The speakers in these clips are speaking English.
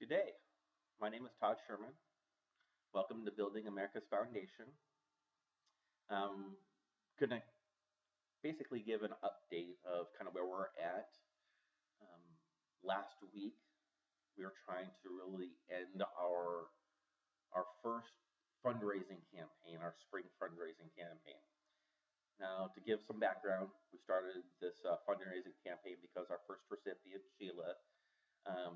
Good day. My name is Todd Sherman. Welcome to Building America's Foundation. Gonna basically give an update of kind of where we're at. Um, Last week, we were trying to really end our first fundraising campaign, our spring fundraising campaign. Now, to give some background, we started this fundraising campaign because our first recipient, Sheila,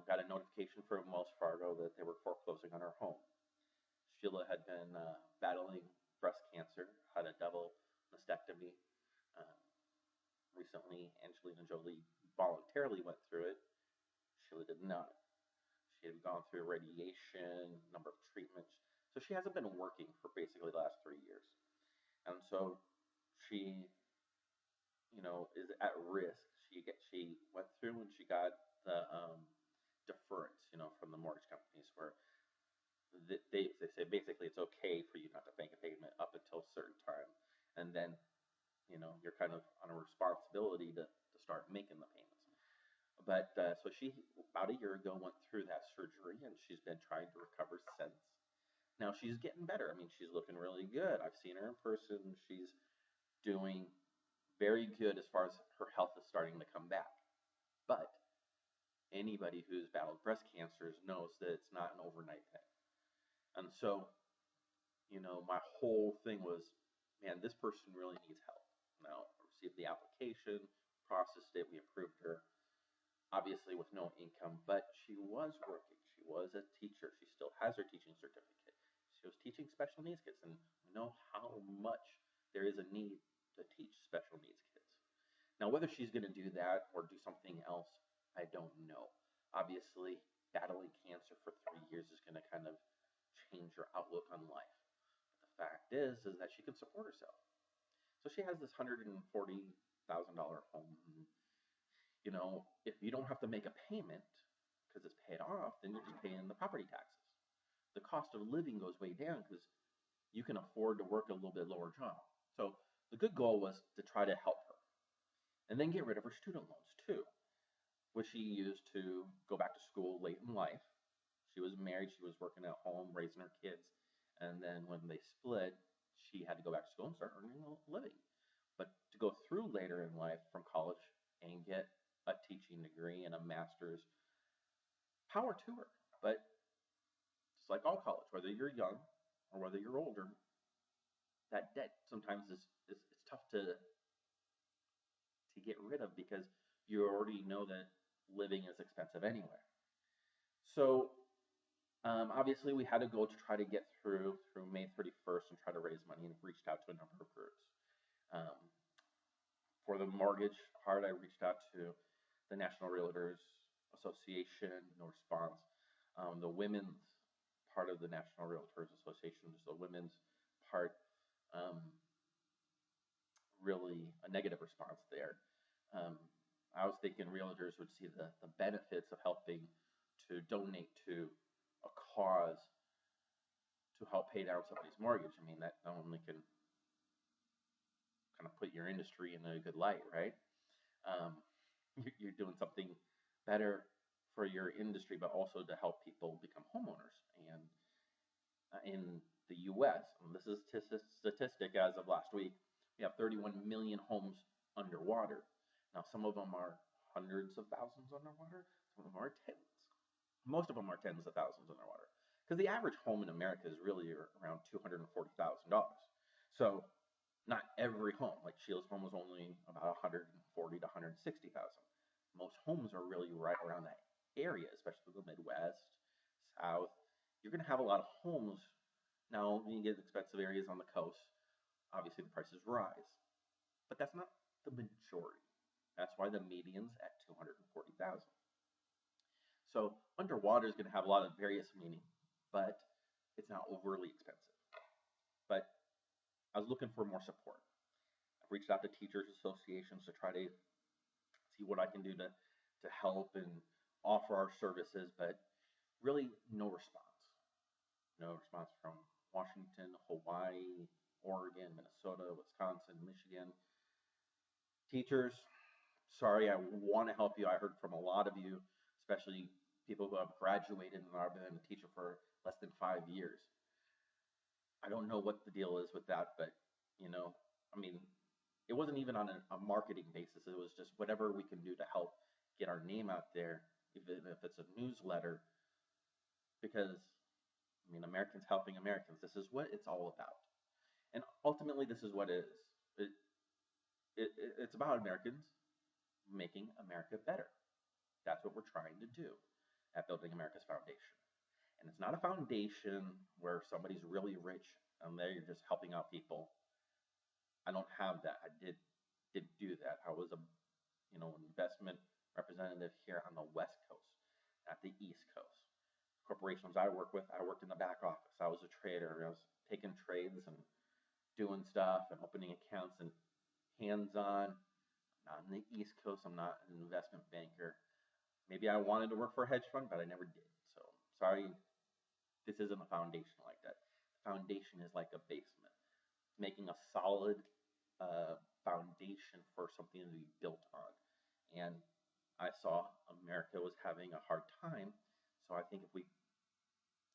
got a notification from Wells Fargo that they were foreclosing on her home. Sheila had been battling breast cancer, had a double mastectomy. Um, Recently, Angelina Jolie voluntarily went through it. Sheila did not. She had gone through radiation, number of treatments. So she hasn't been working for basically the last 3 years. And so she, is at risk. She went through and she got the deference, from the mortgage companies where they say basically it's okay for you not to make a payment up until a certain time, and then you're kind of on a responsibility to start making the payments. But so she about a year ago went through that surgery, and she's been trying to recover since. Now she's getting better. I mean, she's looking really good. I've seen her in person. She's doing very good as far as her health is starting to come back. But anybody who's battled breast cancers knows that it's not an overnight thing. And so, my whole thing was, man, this person really needs help. Now, I received the application, processed it, we approved her, obviously with no income, but she was working. She was a teacher. She still has her teaching certificate. She was teaching special needs kids, and we know how much there is a need to teach special needs kids. Now, whether she's going to do that or do something else, I don't know. Obviously, battling cancer for 3 years is going to kind of change her outlook on life. But the fact is that she can support herself. So she has this $140,000 home. If you don't have to make a payment because it's paid off, then you're just paying the property taxes. The cost of living goes way down because you can afford to work a little bit lower job. So the good goal was to try to help her and then get rid of her student loans too, which she used to go back to school late in life. She was married, she was working at home, raising her kids, and then when they split, she had to go back to school and start earning a living. But to go through later in life from college and get a teaching degree and a master's, power to her. But just like all college, whether you're young or whether you're older, that debt sometimes is it's tough to get rid of because you already know that living is expensive anyway. So obviously, we had to go to try to get through May 31st and try to raise money, and reached out to a number of groups. For the mortgage part, I reached out to the National Realtors Association, no response. The women's part of the National Realtors Association, just the women's part, really a negative response there. I was thinking realtors would see the benefits of helping to donate to a cause to help pay down somebody's mortgage. I mean, that not only can kind of put your industry in a good light, right? You're doing something better for your industry, but also to help people become homeowners. And in the U.S., and this is a statistic as of last week, we have 31 million homes underwater. Now, some of them are hundreds of thousands underwater, some of them are tens. Most of them are tens of thousands underwater. Because the average home in America is really around $240,000. So not every home, like Sheila's home was only about 140 to 160,000. Most homes are really right around that area, especially the Midwest, South. You're going to have a lot of homes. Now, when you get expensive areas on the coast, obviously the prices rise. But that's not the majority. That's why the median's at 240,000. So underwater is going to have a lot of various meaning, but it's not overly expensive. But I was looking for more support. I've reached out to teachers associations to try to see what I can do to help and offer our services, but really no response. No response from Washington, Hawaii, Oregon, Minnesota, Wisconsin, Michigan. Teachers, sorry, I want to help you. I heard from a lot of you, especially people who have graduated and are been a teacher for less than 5 years. I don't know what the deal is with that, but you know, I mean, it wasn't even on a marketing basis. It was just whatever we can do to help get our name out there, even if it's a newsletter, because I mean, Americans helping Americans. This is what it's all about, and ultimately, this is what it is. It, it's about Americans making America better. That's what we're trying to do at Building America's Foundation. And it's not a foundation where somebody's really rich and they're just helping out people. I don't have that. I didn't do that. I was a investment representative here on the West Coast, not the East Coast. Corporations I work with, I worked in the back office. I was a trader. I was taking trades and doing stuff and opening accounts and hands-on. Not on the East Coast. I'm not an investment banker. Maybe I wanted to work for a hedge fund, but I never did. So sorry, this isn't a foundation like that. The foundation is like a basement, making a solid foundation for something to be built on. And I saw America was having a hard time. So I think if we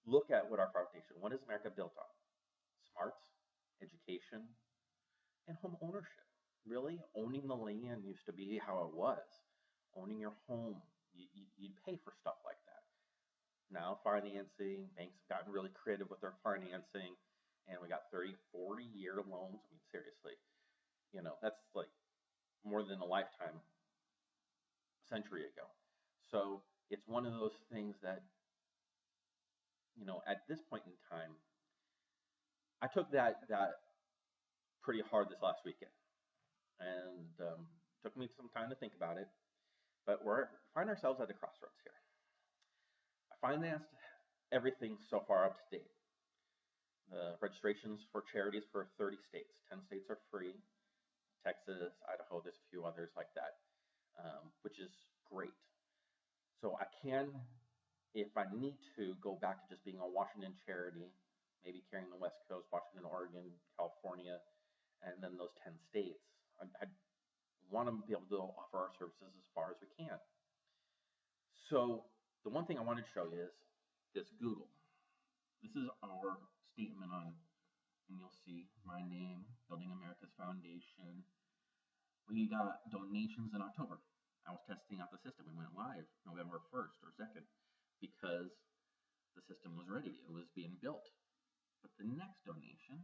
look at what our foundation, what is America built on? Smarts, education, and home ownership. Really, owning the land used to be how it was. Owning your home, you'd pay for stuff like that. Now financing, banks have gotten really creative with their financing, and we got 30, 40-year loans. I mean, seriously, that's like more than a lifetime, a century ago. So it's one of those things that, at this point in time, I took that pretty hard this last weekend, and took me some time to think about it. But we find ourselves at a crossroads here. I financed everything so far up to date. The registrations for charities for 30 states. 10 states are free. Texas, Idaho, there's a few others like that, which is great. So I can, if I need to, go back to just being a Washington charity, maybe carrying the West Coast, Washington, Oregon, California, and then those 10 states. I want to be able to offer our services as far as we can. So the one thing I wanted to show you is this Google. This is our statement on, and you'll see my name, Building America's Foundation. We got donations in October. I was testing out the system. We went live November 1st or 2nd because the system was ready. It was being built. But the next donation,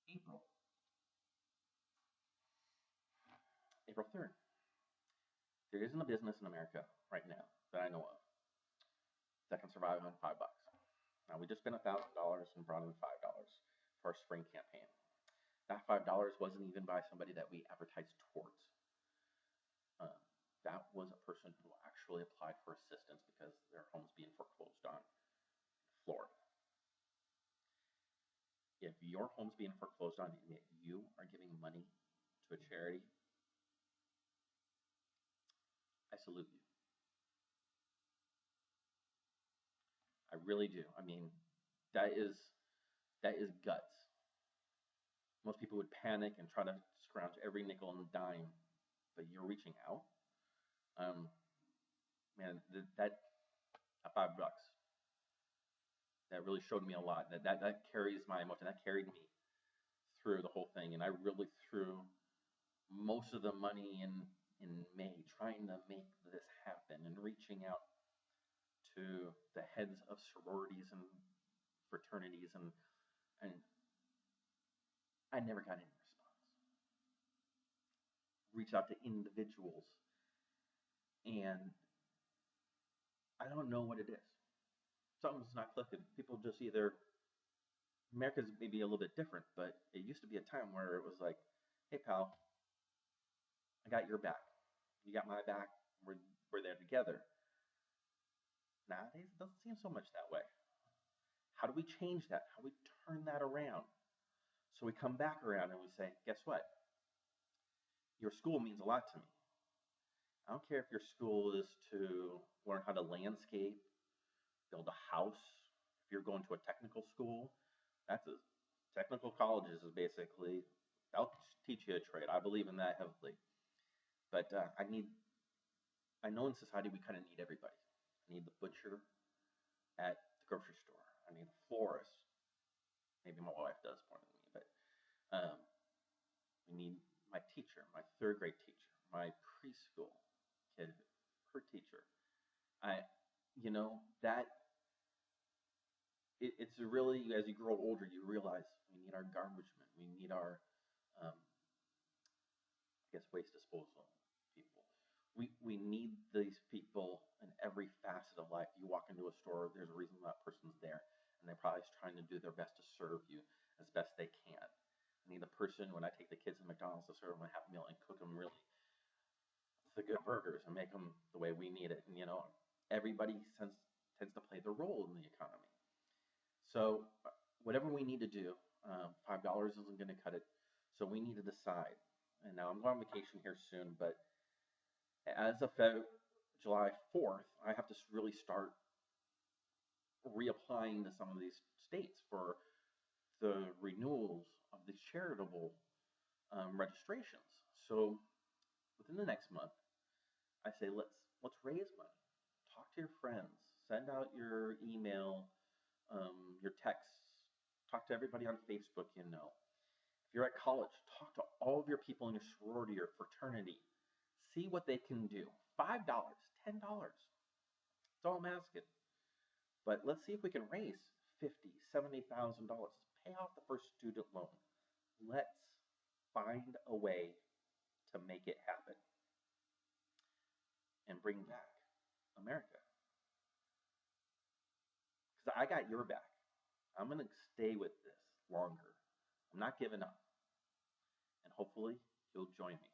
April 3rd. There isn't a business in America right now that I know of that can survive on $5. Now, we just spent $1,000 and brought in $5 for our spring campaign. That $5 wasn't even by somebody that we advertised towards. That was a person who actually applied for assistance because their home's being foreclosed on in Florida. If your home's being foreclosed on and yet you are giving money to a charity, I salute you. I really do. I mean, that is guts. Most people would panic and try to scrounge every nickel and dime, but you're reaching out. Man, that $5, that really showed me a lot. That carries my emotion. That carried me through the whole thing, and I really threw most of the money in May trying to make this happen and reaching out to the heads of sororities and fraternities, and I never got any response. Reach out to individuals, and I don't know what it is. Something's not clicking. People just either, America's maybe a little bit different, but it used to be a time where it was like, hey pal, I got your back. You got my back. We're there together. Nowadays, it doesn't seem so much that way. How do we change that? How do we turn that around? So we come back around and we say, guess what? Your school means a lot to me. I don't care if your school is to learn how to landscape, build a house. If you're going to a technical school, technical colleges is basically, they'll teach you a trade. I believe in that heavily. But I know in society we kind of need everybody. I need the butcher at the grocery store. I need a florist. Maybe my wife does more than me, but we need my teacher, my third grade teacher, my preschool kid, her teacher. I, that it's really, as you grow older, you realize we need our garbage men, we need our, I guess, waste disposal people. We need these people in every facet of life. You walk into a store, there's a reason that person's there, and they're probably trying to do their best to serve you as best they can. I need the person when I take the kids to McDonald's to serve them a happy meal and cook them really the good burgers and make them the way we need it. And everybody tends to play their role in the economy. So whatever we need to do, $5 isn't going to cut it. So we need to decide. And now I'm going on vacation here soon, but as of July 4th, I have to really start reapplying to some of these states for the renewals of the charitable registrations. So within the next month, I say let's raise money. Talk to your friends. Send out your email, your texts. Talk to everybody on Facebook you know. If you're at college, talk to all of your people in your sorority or fraternity. See what they can do. $5, $10. That's all I'm asking. But let's see if we can raise $50,000, $70,000. Pay off the first student loan. Let's find a way to make it happen and bring back America. Because I got your back. I'm going to stay with this longer. I'm not giving up. And hopefully you'll join me.